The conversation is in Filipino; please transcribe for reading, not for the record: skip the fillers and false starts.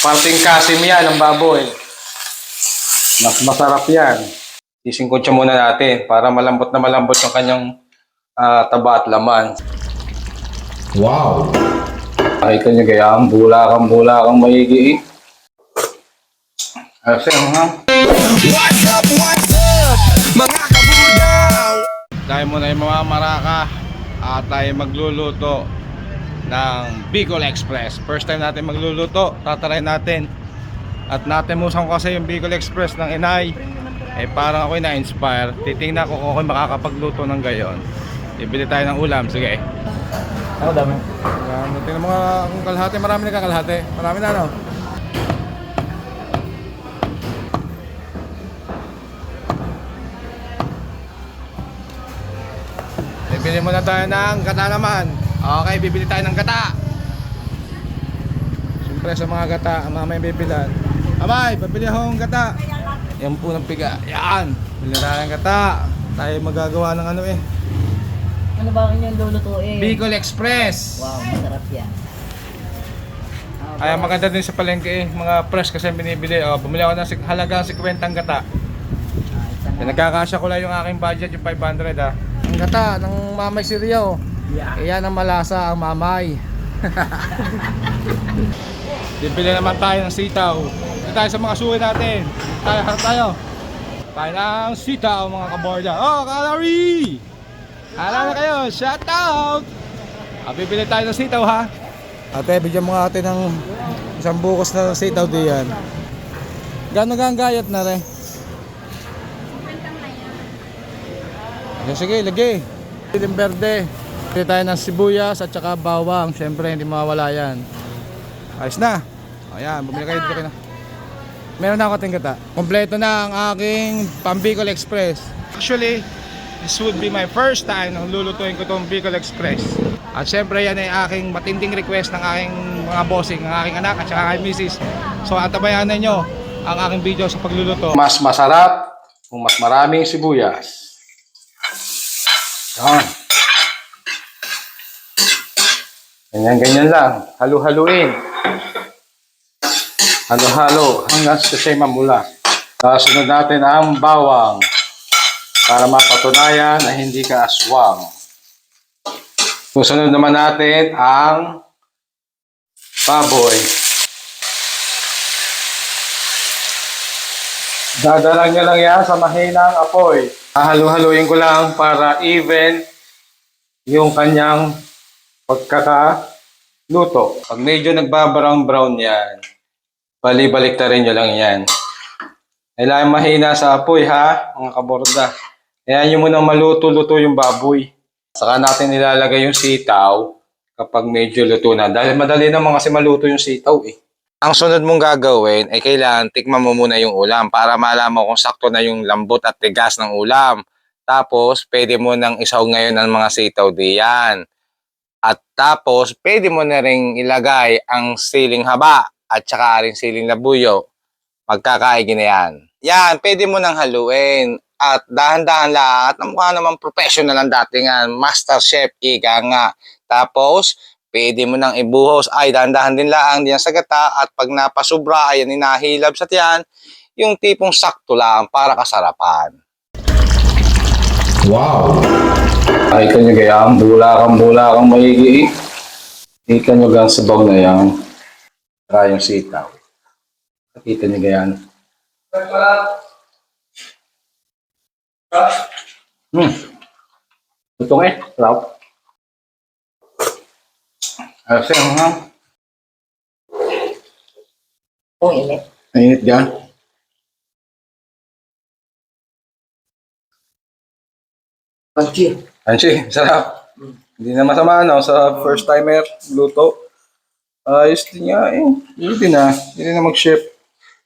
Parting kasim yan ng baboy. Mas masarap yan. Sisingkot siya muna natin para malambot na malambot yung kanyang taba at laman. Wow! Nakita niyo kaya, bula kang maigi. Kasi mga... What's up, mga kabudaw? Tayo muna yung mga maraka at tayo magluluto ng Bicol Express. First time natin magluluto, tatry natin. At natemusan ko kasi yung Bicol Express ng inay. Parang ako'y na-inspire. Titingnan ko kung ako'y makakapagluto ng gayon. Ibili tayo ng ulam, sige. Ano dami? Tingnan mga kung kalahati, marami na kakalahati. Marami na ano? Bibili muna tayo ng gata naman. Okay, bibili tayo ng gata. Siyempre sa mga gata, ang mamay bibilan. Amay, pabili akong gata. Yan po ng piga. Yan. Bili tayo ng gata. Tayo magagawa ng ano eh. Ano ba kanyang lulutuin? Bicol Express. Wow, masarap yan. Ay, maganda din sa palengke eh. Mga fresh kasi binibili. Bumili ako ng halagang 50 gata. Nagkakasya ko lang yung aking budget, yung 500 ah. Ang gata ng mamay si Rio. Iyan ang malasa ang mamay. Bibili naman tayo ng sitaw. Dito tayo sa mga suwi natin. Harap tayo. Tayo ng sitaw mga kaborda. Oh, Kalari! Hala na kayo, shout out! Bibili tayo ng sitaw ha. Ate, bigyan mo nga ate ng isang bukos na sitaw diyan. Gano'n nga ang gayat na rin? Sige, lagi. Siling berde. Bili tayo ng sibuyas at saka bawang. Siyempre, hindi mawawala yan. Ayos na. Ayan, bumili kayo dito na. Meron na ako ating gata. Kompleto na ang aking Bicol Express. Actually, this would be my first time nang lulutuin ko itong Bicol Express. At syempre yan ay aking matinding request ng aking mga bossing, ng aking anak at saka aking misis. So antabayan ninyo ang aking video sa pagluluto. Mas masarap kung mas maraming sibuyas. Yan. Ganyan lang. Halo-haluin. Halo-halo hanggang sa siya mamula. Kasunod natin ang bawang para mapatunayan na hindi ka aswang. Susunod naman natin ang baboy. Dadalang niya lang yan sa mahinang apoy. Hahalu-haluin ko lang para even yung kanyang pagkakaluto. Pag medyo nagbabrown-brown yan, bali-balik na rin nyo lang yan. Kailangan mahina sa apoy ha, mga kaborda. Kaya nyo munang maluto-luto yung baboy. Saka natin nilalagay yung sitaw kapag medyo luto na. Dahil madali naman kasi maluto yung sitaw eh. Ang sunod mong gagawin ay kailangan tikman mo muna yung ulam para malaman kung sakto na yung lambot at tigas ng ulam. Tapos, pwede mo nang isaw ngayon ng mga sitaw diyan. At tapos, pwede mo na rin ilagay ang siling haba at saka rin siling labuyo. Magkakaigin na yan. Yan, pwede mo nang haluin. At dahan-dahan lang at mukha naman professional ang datingan. Master Chef, ika nga. Tapos, pwede mo nang ibuhos. Ay, dahan-dahan din lang diyan sa gata. At pag napasubra, ayan, inahilab sa tiyan. Yung tipong sakto lang para kasarapan. Wow! Nakita nyo kaya, bula kang maigi. Nakita nyo gang sabaw na yan. Saka yung sitaw. Nakita nyo kaya. Tutong eh. Sarap. Kasi ha. Oh, init. Mainit dyan. Panchi. Ansi, sarap. Hindi na masama no, sa first timer luto. Ayos din nga eh. Hindi na. Hindi na mag-chef.